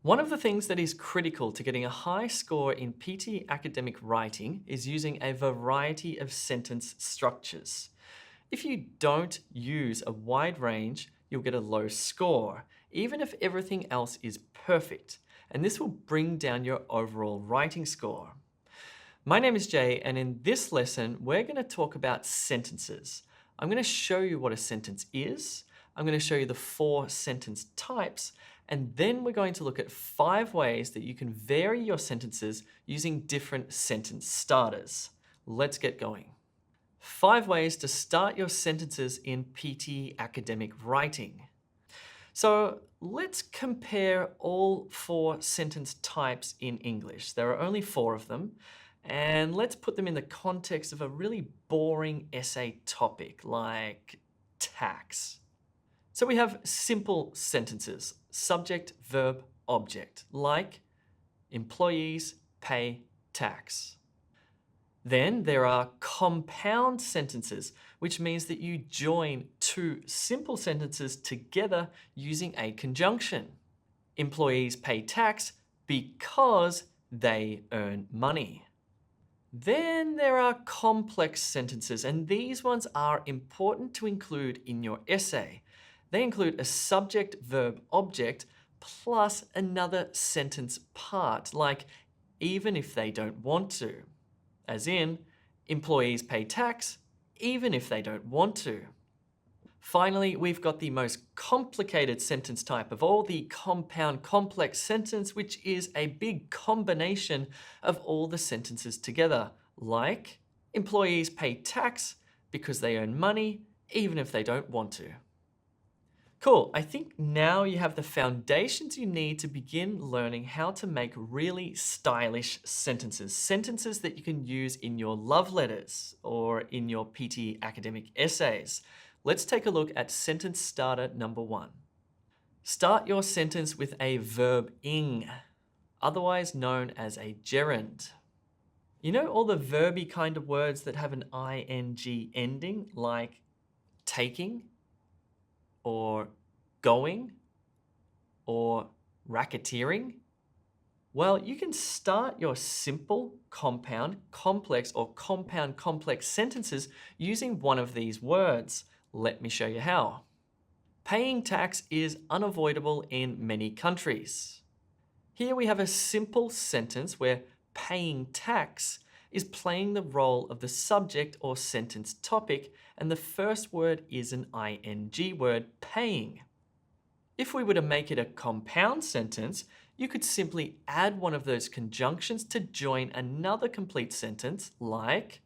One of the things that is critical to getting a high score in PTE academic writing is using a variety of sentence structures. If you don't use a wide range, you'll get a low score, even if everything else is perfect, and this will bring down your overall writing score. My name is Jay, and in this lesson, we're going to talk about sentences. I'm going to show you what a sentence is, I'm going to show you the 4 sentence types, and then we're going to look at 5 ways that you can vary your sentences using different sentence starters. Let's get going. 5 ways to start your sentences in PTE academic writing. So let's compare all 4 sentence types in English. There are only 4 of them. And let's put them in the context of a really boring essay topic like tax. So we have simple sentences, subject, verb, object, like employees pay tax. Then there are compound sentences, which means that you join 2 simple sentences together using a conjunction. Employees pay tax because they earn money. Then there are complex sentences, and these ones are important to include in your essay. They include a subject, verb, object, plus another sentence part, like even if they don't want to. As in, employees pay tax even if they don't want to. Finally, we've got the most complicated sentence type of all, the compound complex sentence, which is a big combination of all the sentences together, like employees pay tax because they earn money, even if they don't want to. Cool, I think now you have the foundations you need to begin learning how to make really stylish sentences. Sentences that you can use in your love letters or in your PTE academic essays. Let's take a look at sentence starter number 1. Start your sentence with a verb-ing, otherwise known as a gerund. You know all the verby kind of words that have an ing ending, like taking, or going, or racketeering? Well, you can start your simple, compound, complex, or compound complex sentences using one of these words. Let me show you how. Paying tax is unavoidable in many countries. Here we have a simple sentence where paying tax is playing the role of the subject or sentence topic, and the first word is an ing word, paying. If we were to make it a compound sentence, you could simply add one of those conjunctions to join another complete sentence like,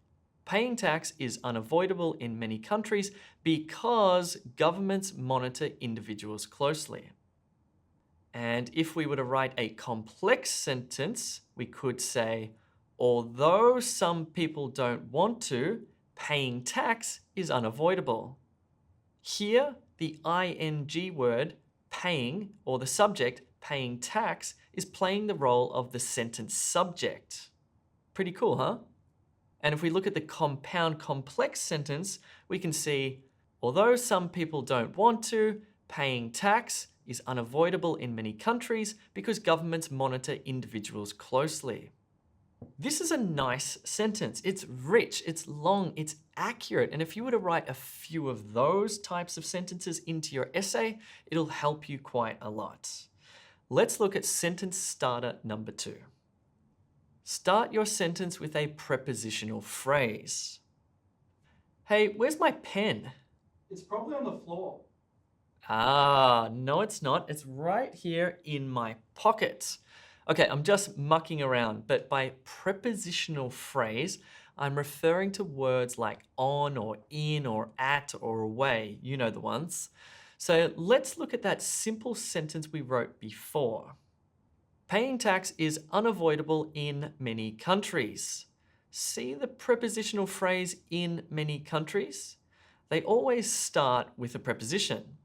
paying tax is unavoidable in many countries because governments monitor individuals closely. And if we were to write a complex sentence, we could say, although some people don't want to, paying tax is unavoidable. Here, the ing word, paying, or the subject, paying tax, is playing the role of the sentence subject. Pretty cool, huh? And if we look at the compound complex sentence, we can see, although some people don't want to, paying tax is unavoidable in many countries because governments monitor individuals closely. This is a nice sentence. It's rich, it's long, it's accurate. And if you were to write a few of those types of sentences into your essay, it'll help you quite a lot. Let's look at sentence starter number 2. Start your sentence with a prepositional phrase. Hey, where's my pen? It's probably on the floor. Ah, no, it's not. It's right here in my pocket. Okay, I'm just mucking around, but by prepositional phrase, I'm referring to words like on or in or at or away. You know the ones. So let's look at that simple sentence we wrote before. Paying tax is unavoidable in many countries. See the prepositional phrase in many countries? They always start with a preposition.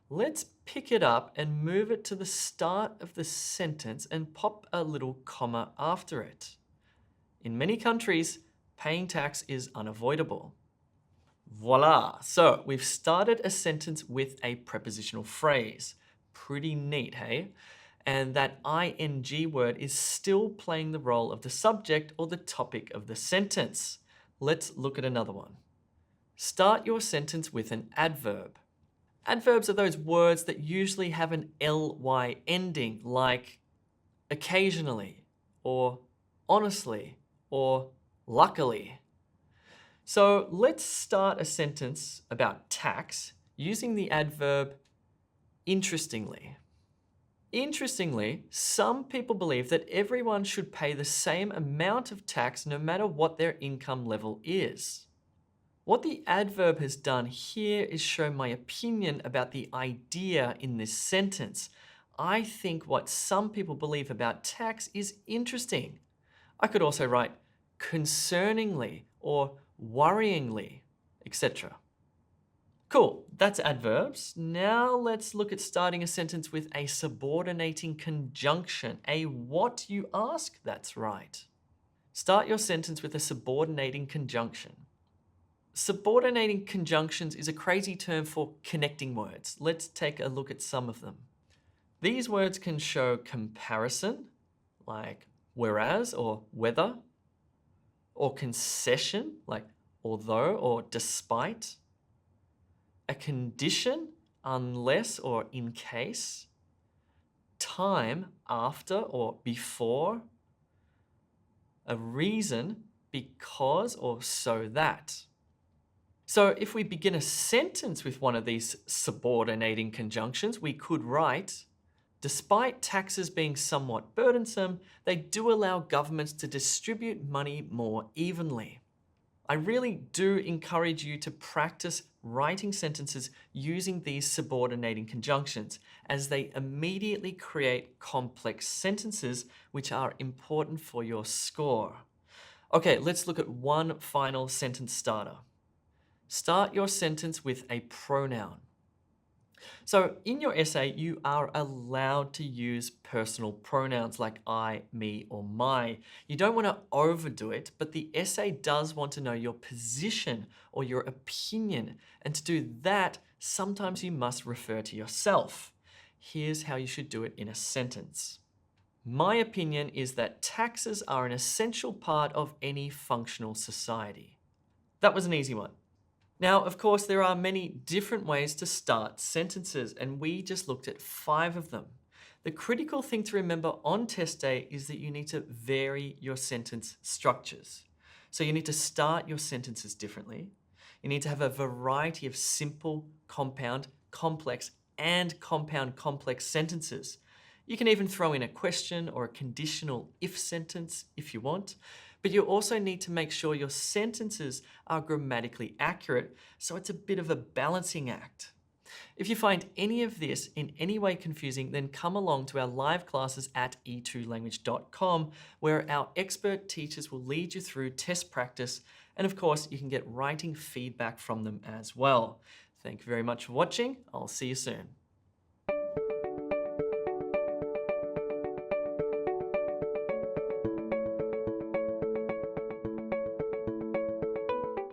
Let's pick it up and move it to the start of the sentence and pop a little comma after it. In many countries, paying tax is unavoidable. Voila! So we've started a sentence with a prepositional phrase. Pretty neat, hey? and that ing word is still playing the role of the subject or the topic of the sentence. Let's look at another one. Start your sentence with an adverb. Adverbs are those words that usually have an ly ending, like occasionally, or honestly, or luckily. So let's start a sentence about tax using the adverb interestingly. Interestingly, some people believe that everyone should pay the same amount of tax no matter what their income level is. What the adverb has done here is show my opinion about the idea in this sentence. I think what some people believe about tax is interesting. I could also write concerningly or worryingly, etc. Cool, that's adverbs. Now let's look at starting a sentence with a subordinating conjunction. A what, you ask? That's right. Start your sentence with a subordinating conjunction. Subordinating conjunctions is a crazy term for connecting words. Let's take a look at some of them. These words can show comparison, like whereas or whether, or concession, like although or despite, a condition, unless or in case, time, after or before, a reason, because or so that. So if we begin a sentence with one of these subordinating conjunctions, we could write, despite taxes being somewhat burdensome, they do allow governments to distribute money more evenly. I really do encourage you to practice writing sentences using these subordinating conjunctions, as they immediately create complex sentences which are important for your score. Okay, let's look at one final sentence starter. Start your sentence with a pronoun. So in your essay, you are allowed to use personal pronouns like I, me, or my. You don't want to overdo it, but the essay does want to know your position or your opinion. And to do that, sometimes you must refer to yourself. Here's how you should do it in a sentence. My opinion is that taxes are an essential part of any functional society. That was an easy one. Now, of course, there are many different ways to start sentences, and we just looked at 5 of them. The critical thing to remember on test day is that you need to vary your sentence structures. So you need to start your sentences differently. You need to have a variety of simple, compound, complex, and compound complex sentences. You can even throw in a question or a conditional if sentence if you want. But you also need to make sure your sentences are grammatically accurate, so it's a bit of a balancing act. If you find any of this in any way confusing, then come along to our live classes at e2language.com, where our expert teachers will lead you through test practice, and of course, you can get writing feedback from them as well. Thank you very much for watching. I'll see you soon.